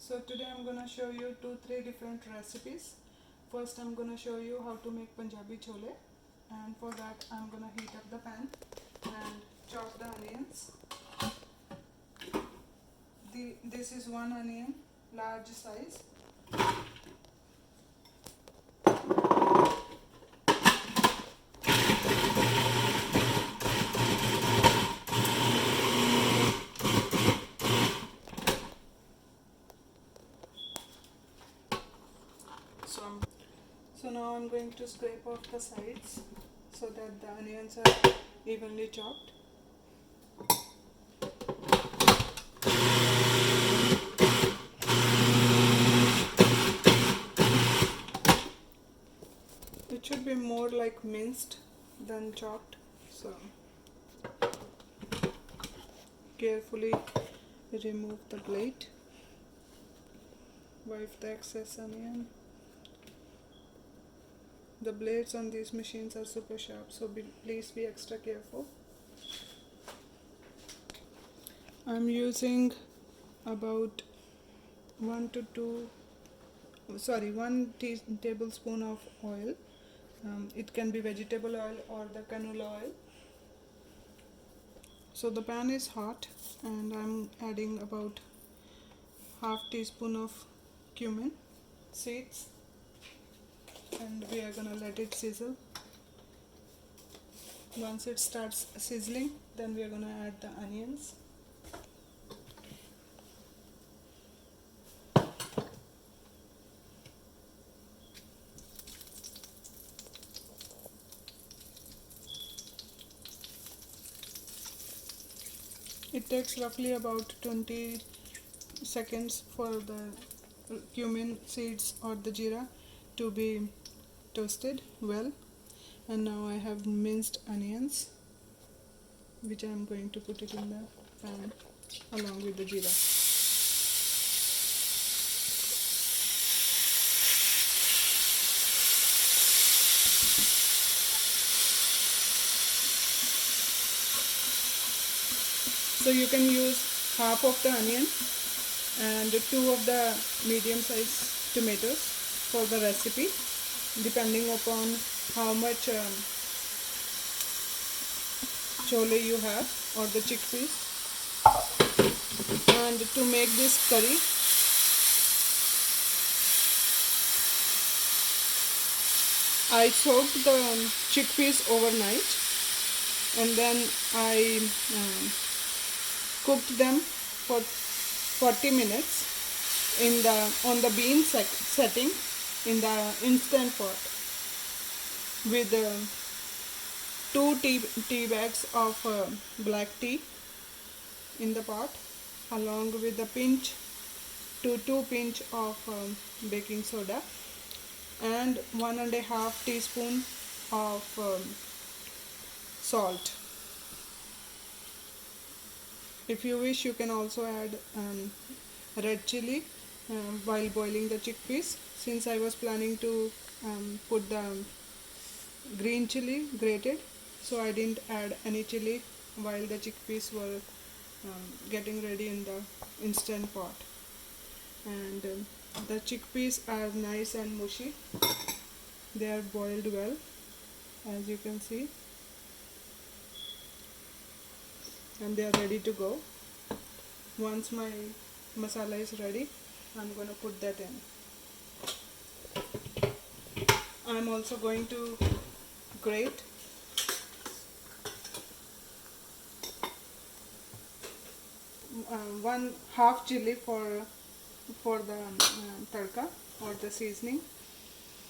So today I'm gonna show you 3 different recipes. First I'm gonna show you how to make Punjabi chole, and for that I'm gonna heat up the pan and chop the onions. This is one onion, large size. So now I'm going to scrape off the sides so that the onions are evenly chopped. It should be more like minced than chopped, so carefully remove the blade, wipe the excess onion. The blades on these machines are super sharp, so please be extra careful. I'm using about 1 tablespoon of oil. It can be vegetable oil or the canola oil. So the pan is hot and I'm adding about half teaspoon of cumin seeds, and we are gonna let it sizzle. Once it starts sizzling, then we are gonna add the onions. It takes roughly about 20 seconds for the cumin seeds or the jeera to be toasted well. And now I have minced onions, which I am going to put it in the pan along with the jeera. So you can use half of the onion and 2 of the medium sized tomatoes for the recipe, depending upon how much chole you have or the chickpeas. And to make this curry, I soaked the chickpeas overnight and then I cooked them for 40 minutes on the bean setting in the instant pot with 2 tea bags of black tea in the pot, along with a pinch to 2 pinch of baking soda and 1.5 teaspoon of salt. If you wish, you can also add red chili while boiling the chickpeas. Since I was planning to put the green chili grated, so I didn't add any chili while the chickpeas were getting ready in the instant pot. And the chickpeas are nice and mushy. They are boiled well, as you can see, and they are ready to go. Once my masala is ready, I'm going to put that in. I'm also going to grate one half chili for the tadka or the seasoning.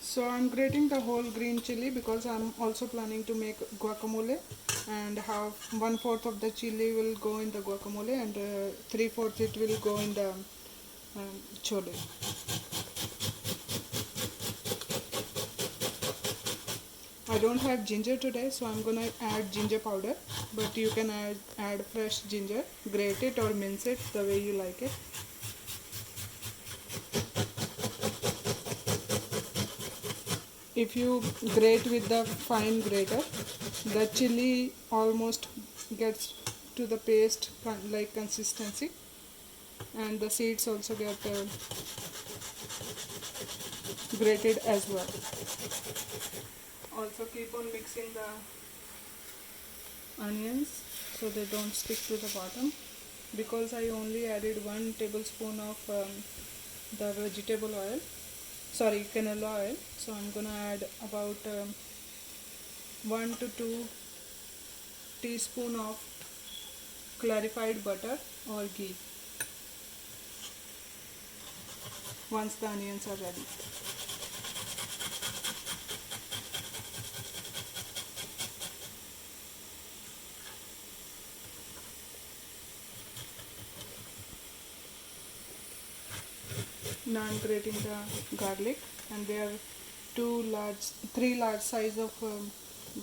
So I'm grating the whole green chili because I'm also planning to make guacamole, and have 1/4 of the chili will go in the guacamole and 3/4 it will go in the chole. I don't have ginger today, so I'm gonna add ginger powder, but you can add fresh ginger, grate it or mince it the way you like it. If you grate with the fine grater, the chili almost gets to the paste like consistency, and the seeds also get grated as well. Also keep on mixing the onions so they don't stick to the bottom. Because I only added 1 tablespoon of the vegetable oil, sorry, canola oil, so I'm gonna add about 1 to 2 teaspoon of clarified butter or ghee once the onions are ready. Now I'm grating the garlic, and there are 3 large size of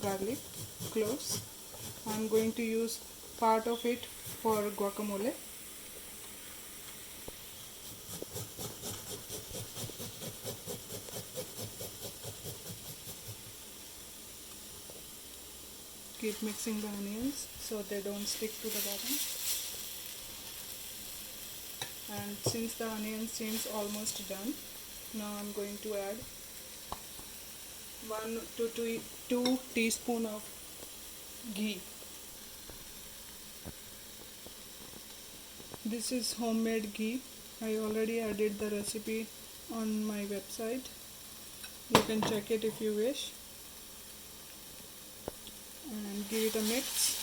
garlic cloves. I'm going to use part of it for guacamole. Keep mixing the onions so they don't stick to the bottom. And since the onion seems almost done, now I'm going to add 1 to 2 teaspoon of ghee. This is homemade ghee. I already added the recipe on my website. You can check it if you wish. And give it a mix.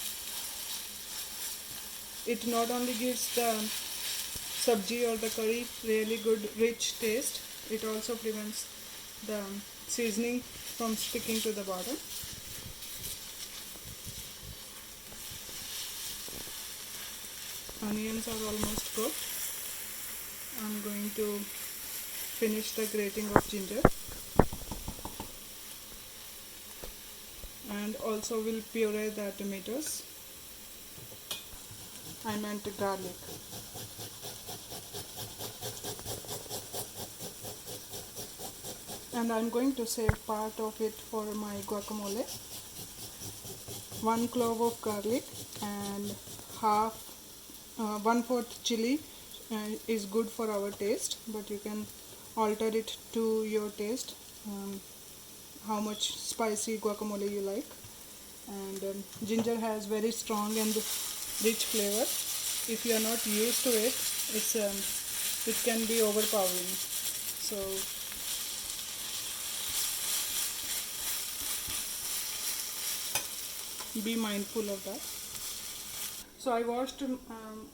It not only gives the sabji or the curry really good rich taste, it also prevents the seasoning from sticking to the bottom. Onions are almost cooked. I'm going to finish the grating of ginger, and also will puree the tomatoes. I meant garlic. And I'm going to save part of it for my guacamole. 1 clove of garlic and 1/4 chili is good for our taste, but you can alter it to your taste, how much spicy guacamole you like. And ginger has very strong and rich flavor. If you are not used to it, it can be overpowering. So be mindful of that. So I washed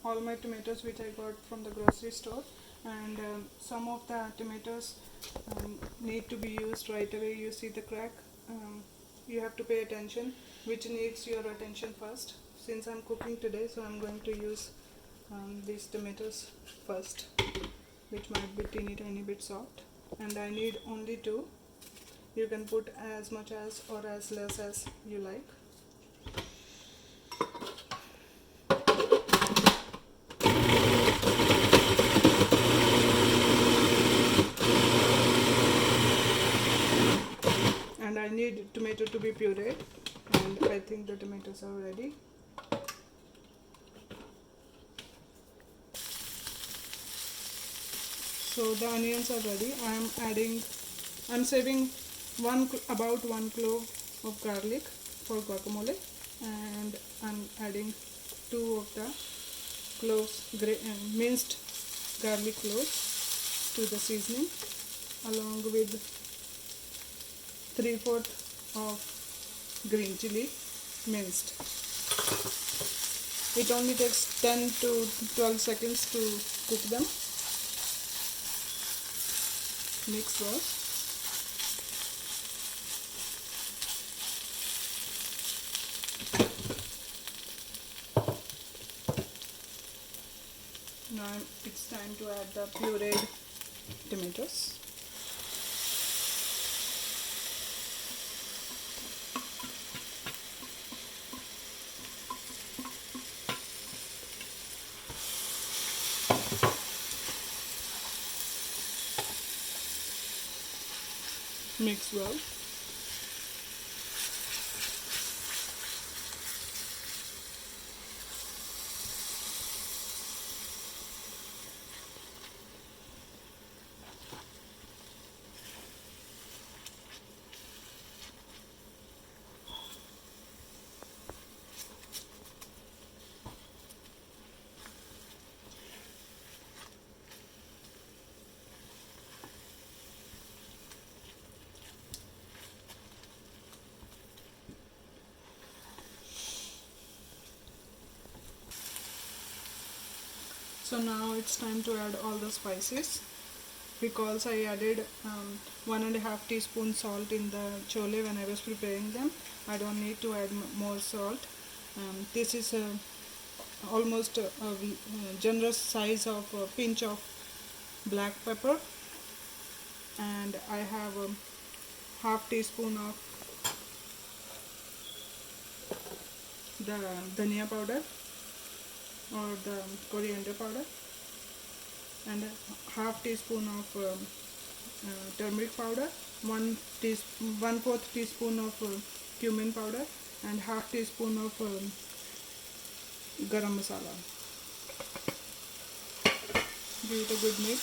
all my tomatoes which I got from the grocery store, and some of the tomatoes need to be used right away. You see the crack, you have to pay attention which needs your attention first. Since I'm cooking today, so I'm going to use these tomatoes first, which might be tiny bit soft, and I need only 2. You can put as much as or as less as you like. And I need tomato to be pureed, and I think the tomatoes are ready. So the onions are ready. I'm saving about 1 clove of garlic for guacamole, and I'm adding 2 of the minced garlic cloves to the seasoning, along with 3/4 of green chili minced. It only takes 10 to 12 seconds to cook them. Mix well. Now it's time to add the pureed tomatoes. Mix well. So now it's time to add all the spices. Because I added 1.5 teaspoon salt in the chole when I was preparing them, I don't need to add more salt. This is almost a generous size of a pinch of black pepper, and I have a half teaspoon of the dhania powder or the coriander powder, and a half teaspoon of turmeric powder, 1/4 teaspoon of cumin powder, and half teaspoon of garam masala. Give it a good mix.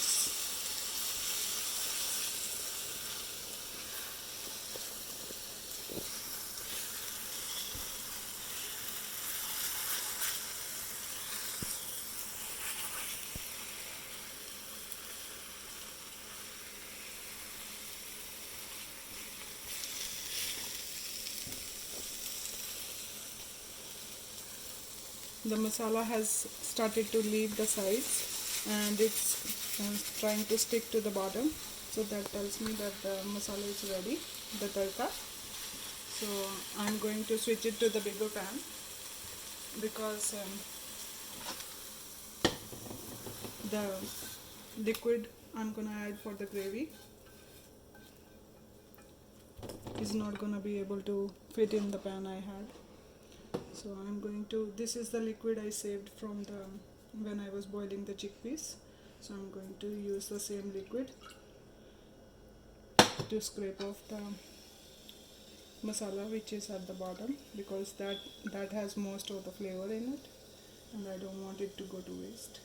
The masala has started to leave the sides and it's trying to stick to the bottom, so that tells me that the masala is ready, the tadka. So I'm going to switch it to the bigger pan because the liquid I'm gonna add for the gravy is not gonna be able to fit in the pan I had. So I'm going to, this is the liquid I saved from the when I was boiling the chickpeas. So I'm going to use the same liquid to scrape off the masala which is at the bottom, because that has most of the flavor in it and I don't want it to go to waste.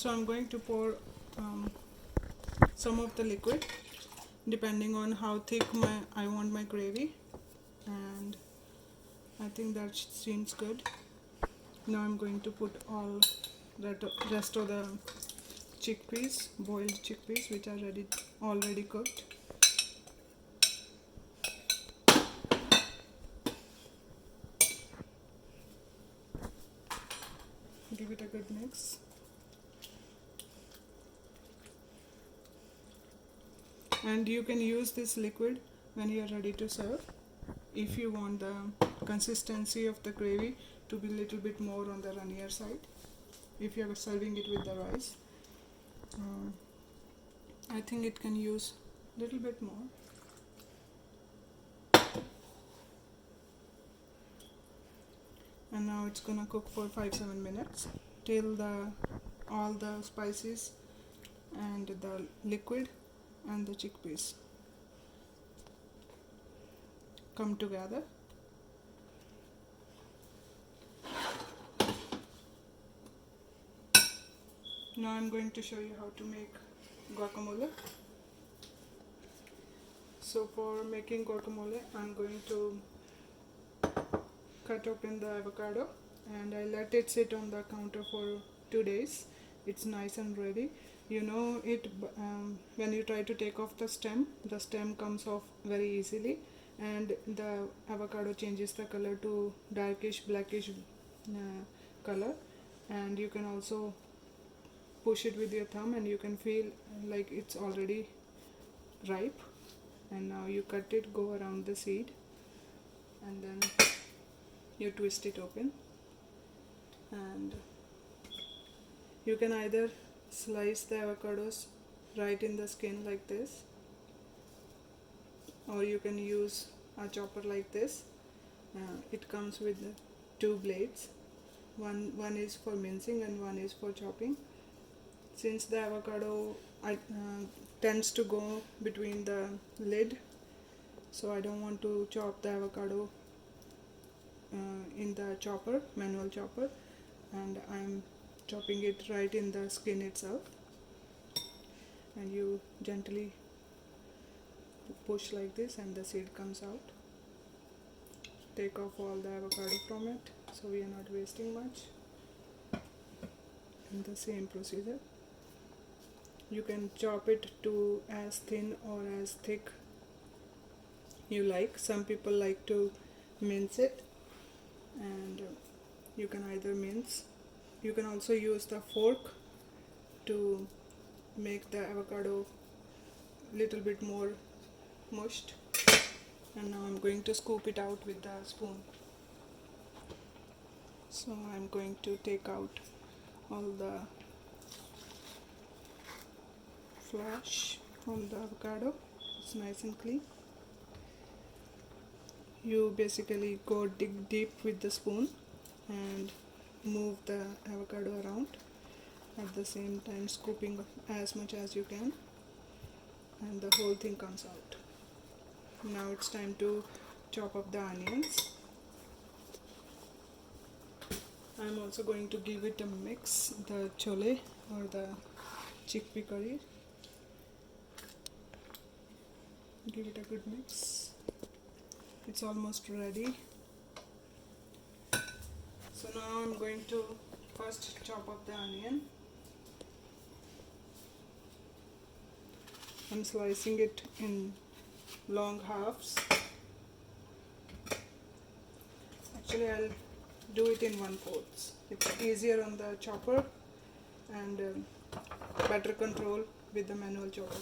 So I'm going to pour some of the liquid depending on how thick I want my gravy, and I think that seems good. Now I'm going to put all the rest of the chickpeas, boiled chickpeas, which are already cooked. Give it a good mix. And you can use this liquid when you are ready to serve. If you want the consistency of the gravy to be a little bit more on the runnier side, if you are serving it with the rice, I think it can use a little bit more. And now it's gonna cook for 5-7 minutes till all the spices and the liquid and the chickpeas come together. Now I'm going to show you how to make guacamole. So for making guacamole, I'm going to cut open the avocado and I let it sit on the counter for 2 days. It's nice and ready. You know it when you try to take off the stem comes off very easily, and the avocado changes the color to darkish blackish color, and you can also push it with your thumb and you can feel like it's already ripe. And now you cut it, go around the seed, and then you twist it open, and you can either slice the avocados right in the skin like this, or you can use a chopper like this. It comes with 2 blades. One is for mincing and one is for chopping. Since the avocado tends to go between the lid, so I don't want to chop the avocado in the manual chopper, and I'm chopping it right in the skin itself, and you gently push like this and the seed comes out. Take off all the avocado from it so we are not wasting much. in the same procedure. You can chop it to as thin or as thick you like. Some people like to mince it, and you can either mince. You can also use the fork to make the avocado little bit more mushed. And now I'm going to scoop it out with the spoon. So I'm going to take out all the flesh from the avocado. It's nice and clean. You basically go dig deep with the spoon and move the avocado around, at the same time scooping as much as you can, and the whole thing comes out. Now it's time to chop up the onions. I'm also going to give it a mix, the chole or the chickpea curry. Give it a good mix. It's almost ready. So now I'm going to first chop up the onion. I'm slicing it in long halves. Actually, I'll do it in 1/4. It's easier on the chopper and better control with the manual chopper.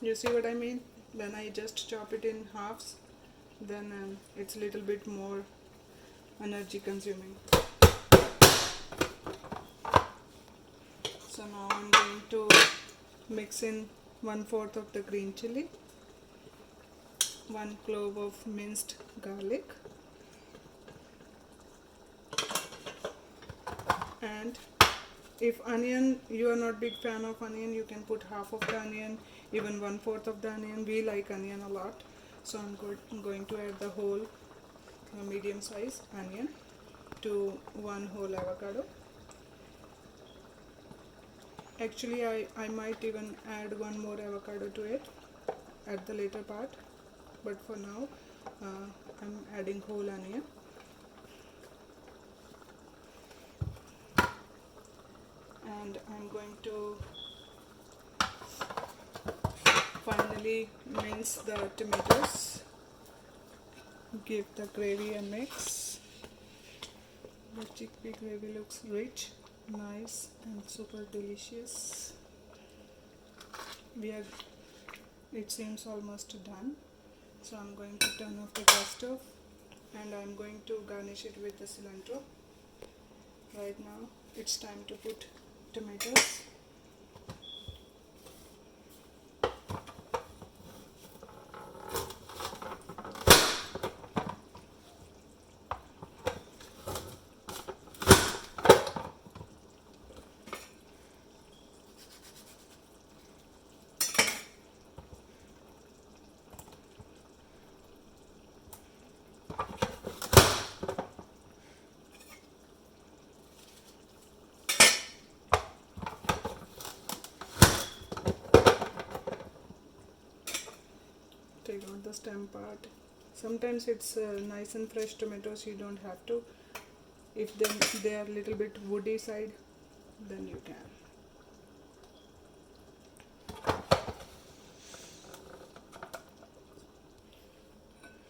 You see what I mean? When I just chop it in halves, then it's a little bit more energy consuming. So now I'm going to mix in 1/4 of the green chili, 1 clove of minced garlic, and if onion, you are not big fan of onion, you can put half of the onion, even 1/4 of the onion. We like onion a lot, so I'm going to add the whole medium size onion to 1 whole avocado. Actually, I might even add 1 more avocado to it at the later part, but for now I'm adding whole onion. And I'm going to finally mince the tomatoes, give the gravy a mix. The chickpea gravy looks rich, nice and super delicious. It seems almost done, so I'm going to turn off the gas stove and I'm going to garnish it with the cilantro. Right now it's time to put tomatoes. Take out the stem part. Sometimes it's nice and fresh tomatoes, you don't have to. If they are a little bit woody side, then you can.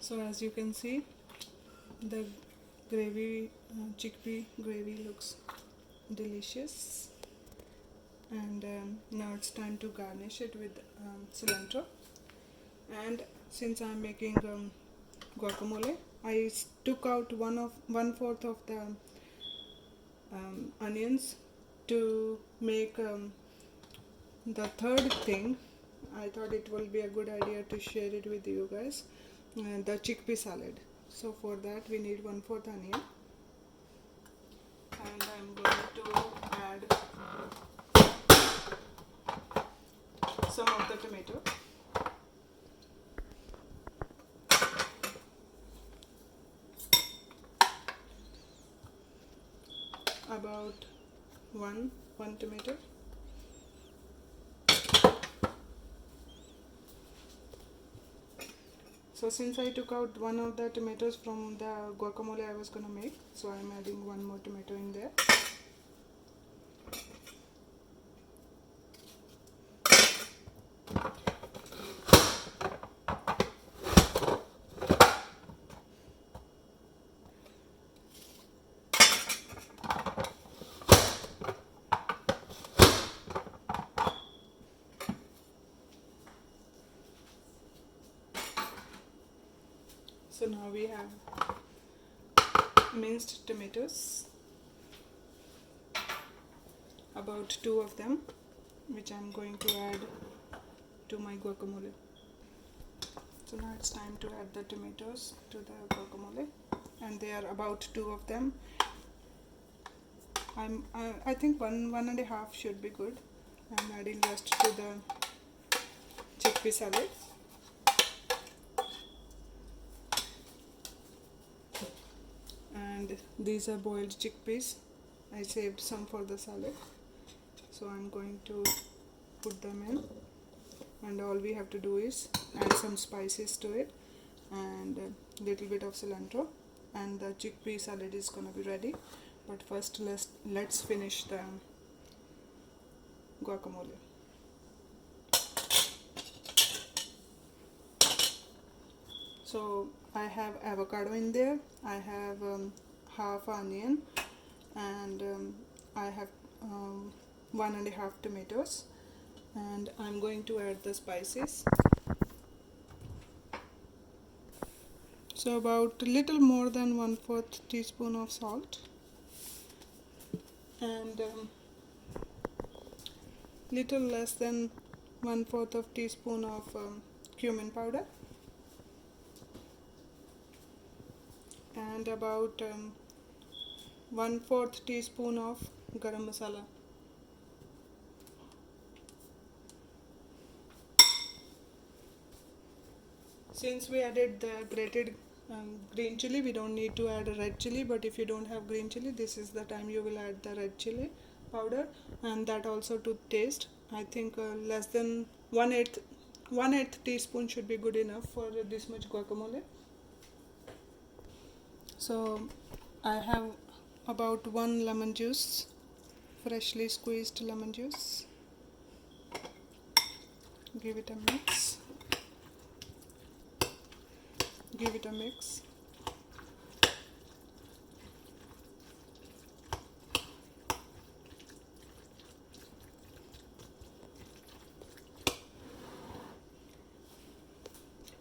So as you can see, the gravy, chickpea gravy looks delicious, and now it's time to garnish it with cilantro. And since I'm making guacamole, I took out 1/4 of the onions to make the third thing. I thought it will be a good idea to share it with you guys, the chickpea salad. So for that we need 1/4 onion, and I'm going to add some of the tomato. About one tomato. So since I took out one of the tomatoes from the guacamole I was gonna make, so I'm adding one more tomato in there. So now we have minced tomatoes, about 2 of them, which I'm going to add to my guacamole. So now it's time to add the tomatoes to the guacamole, and they are about 2 of them. I think one and a half should be good. I'm adding rest to the chickpea salad. And these are boiled chickpeas. I saved some for the salad, so I'm going to put them in, and all we have to do is add some spices to it and a little bit of cilantro, and the chickpea salad is gonna be ready. But first let's finish the guacamole. So I have avocado in there, I have half onion, and I have 1.5 tomatoes, and I'm going to add the spices. So about a little more than 1/4 teaspoon of salt, and little less than 1/4 of teaspoon of cumin powder, and about 1/4 teaspoon of garam masala. Since we added the grated green chili, we don't need to add a red chili, but if you don't have green chili, this is the time you will add the red chili powder, and that also to taste. I think less than 1/8 teaspoon should be good enough for this much guacamole. So I have about 1 lemon juice, freshly squeezed lemon juice. Give it a mix. Give it a mix.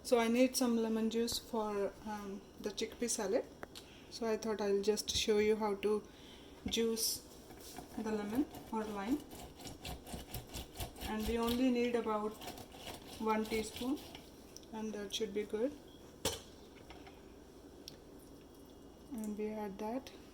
So I need some lemon juice for the chickpea salad. So I thought I'll just show you how to juice the lemon or lime. And we only need about 1 teaspoon, and that should be good. And we add that.